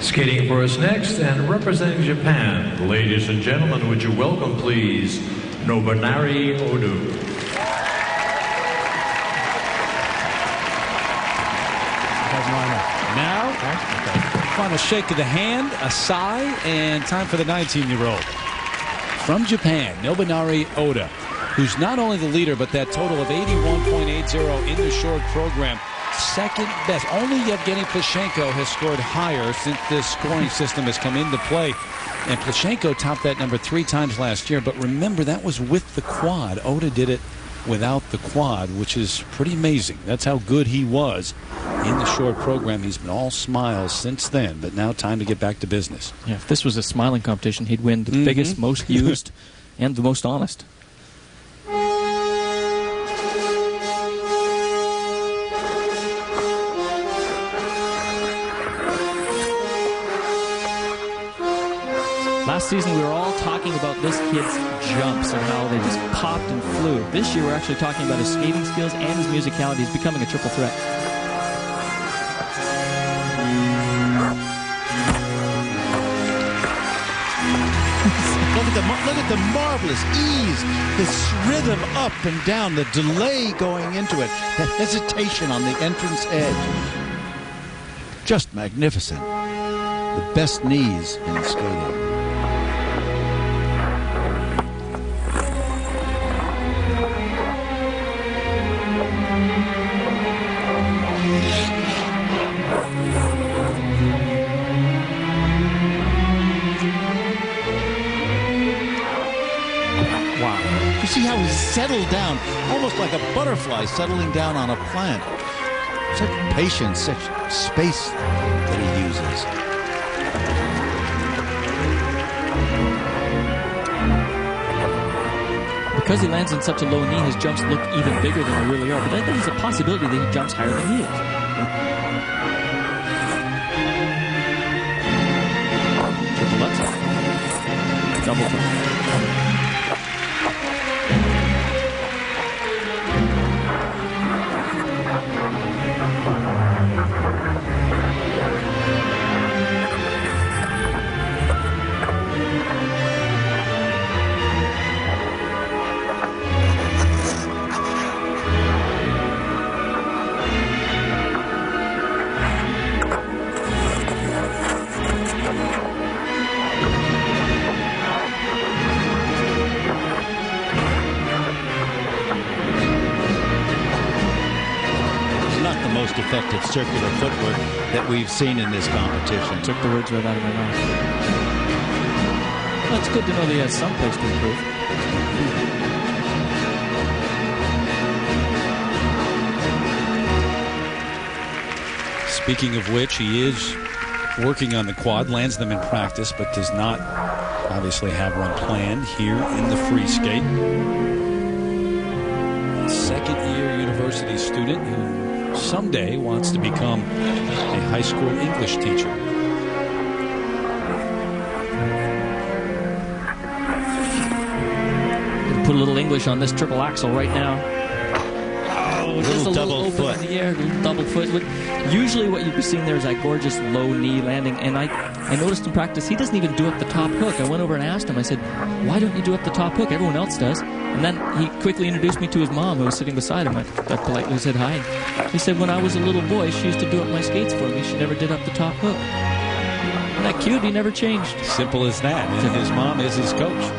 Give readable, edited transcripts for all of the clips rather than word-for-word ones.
Skating for us next and representing Japan, ladies and gentlemen, would you welcome, please, Nobunari Oda. Now, final shake of the hand, a sigh, and time for the 19-year-old. From Japan, Nobunari Oda, who's not only the leader, but that total of 81.80 in the short program. Second best. Only Yevgeny Plushenko has scored higher since this scoring system has come into play. And Plushenko topped that number 3 times last year. But remember, that was with the quad. Oda did it without the quad, which is pretty amazing. That's how good he was in the short program. He's been all smiles since then. But now time to get back to business. Yeah, if this was a smiling competition, he'd win the biggest, most used, and the most honest. Last season, we were all talking about this kid's jumps and how they just popped and flew. This year, we're actually talking about his skating skills and his musicality. He's becoming a triple threat. Look at the marvelous ease, this rhythm up and down, the delay going into it, the hesitation on the entrance edge. Just magnificent. The best knees in skating. You see how he's settled down, almost like a butterfly settling down on a plant. Such patience, such space that he uses. Because he lands in such a low knee, his jumps look even bigger than they really are. But I think there's a possibility that he jumps higher than he is. Triple lutz. Double jump. Most effective circular footwork that we've seen in this competition. Took the words right out of my mouth. Well, it's good to know that he has some place to improve. Speaking of which, he is working on the quad, lands them in practice, but does not obviously have one planned here in the free skate. Second-year university student who someday wants to become a high school English teacher. Put a little English on this triple axel right now. Oh, just a little open foot in the air, a little double foot. Usually what you'd be seeing there is that gorgeous low knee landing, and I noticed in practice he doesn't even do up the top hook. I went over and asked him, I said, why don't you do up the top hook? Everyone else does. And then he quickly introduced me to his mom, who was sitting beside him. I politely said hi. He said, when I was a little boy, she used to do up my skates for me. She never did up the top hook. Isn't that cute? He never changed. Simple as that. And his mom is his coach.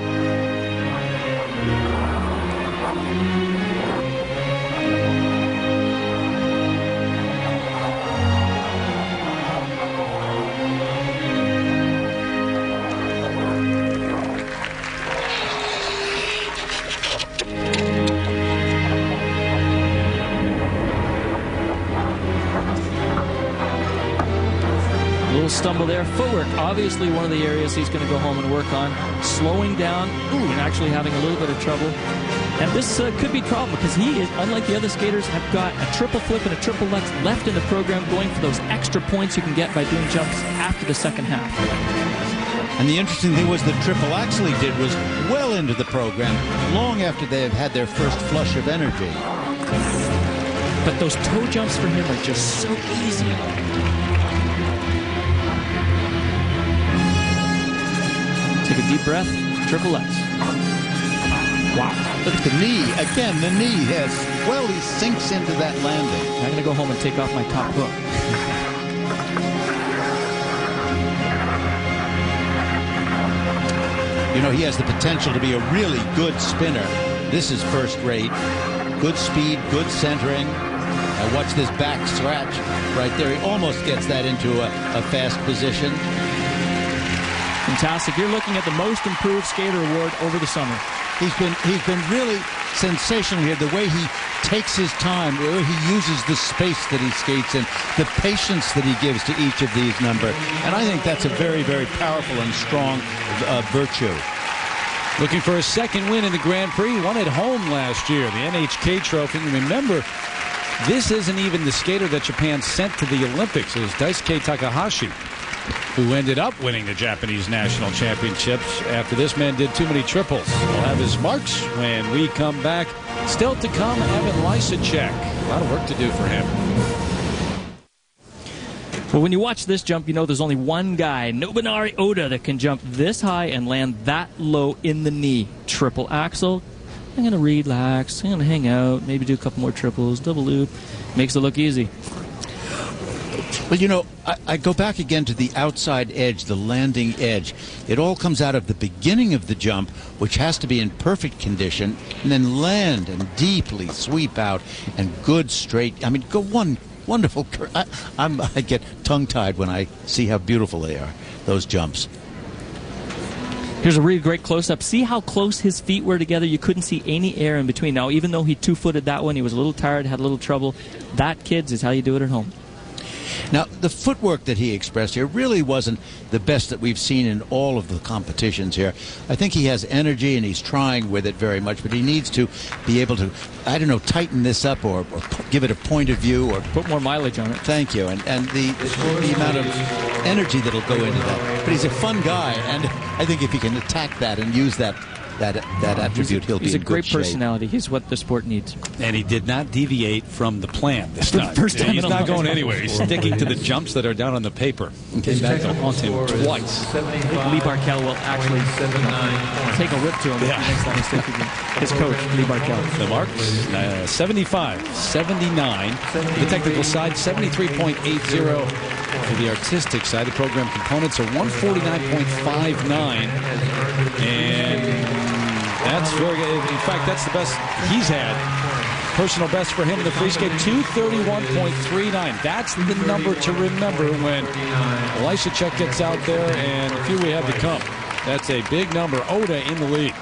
Stumble there. Footwork, obviously one of the areas he's going to go home and work on. Slowing down and actually having a little bit of trouble. And this could be a problem because he is, unlike the other skaters, have got a triple flip and a triple lutz left in the program, going for those extra points you can get by doing jumps after the second half. And the interesting thing was the triple axel he did was well into the program, long after they have had their first flush of energy. But those toe jumps for him are just so easy. Take a deep breath. Triple X. Wow. Look at the knee. Again, the knee has, well, he sinks into that landing. I'm going to go home and take off my top hook. You know, he has the potential to be a really good spinner. This is first rate. Good speed, good centering. Now watch this back scratch right there. He almost gets that into a fast position. Fantastic. You're looking at the most improved skater award over the summer. He's been really sensational here. The way he takes his time, the way he uses the space that he skates in, the patience that he gives to each of these numbers. And I think that's a very, very powerful and strong virtue. Looking for a second win in the Grand Prix. Won at home last year, the NHK Trophy. And remember, this isn't even the skater that Japan sent to the Olympics. It was Daisuke Takahashi, who ended up winning the Japanese national championships after this man did too many triples. We'll have his marks when we come back. Still to come, Evan Lysacek. A lot of work to do for him. Well, when you watch this jump, you know there's only one guy, Nobunari Oda, that can jump this high and land that low in the knee. Triple axel. I'm going to relax. I'm going to hang out. Maybe do a couple more triples. Double loop. Makes it look easy. Well, you know, I go back again to the outside edge, the landing edge. It all comes out of the beginning of the jump, which has to be in perfect condition, and then land and deeply sweep out and good straight. I mean, go one wonderful. I get tongue-tied when I see how beautiful they are, those jumps. Here's a really great close-up. See how close his feet were together? You couldn't see any air in between. Now, even though he two-footed that one, he was a little tired, had a little trouble. That, kids, is how you do it at home. Now, the footwork that he expressed here really wasn't the best that we've seen in all of the competitions here. I think he has energy and he's trying with it very much, but he needs to be able to, I don't know, tighten this up or give it a point of view or put more mileage on it. Thank you. And the amount of energy that'll go into that. But he's a fun guy, and I think if he can attack that and use that attribute, he'll be in good shape. He's a great personality. He's what the sport needs. And he did not deviate from the plan this time. First time He's not going anywhere. He's sticking to the jumps that are down on the paper. Came back to haunt him twice. Lee Barkel will actually take a rip to him if he makes that mistake again. His coach, Lee Barkel. The marks, 75, 79. The technical side, 73.80. For the artistic side, the program components are 149.59. And that's very good. In fact, that's the best he's had. Personal best for him in the free skate, 231.39. That's the number to remember when Lysacek gets out there, and a few we have to come. That's a big number. Oda in the lead.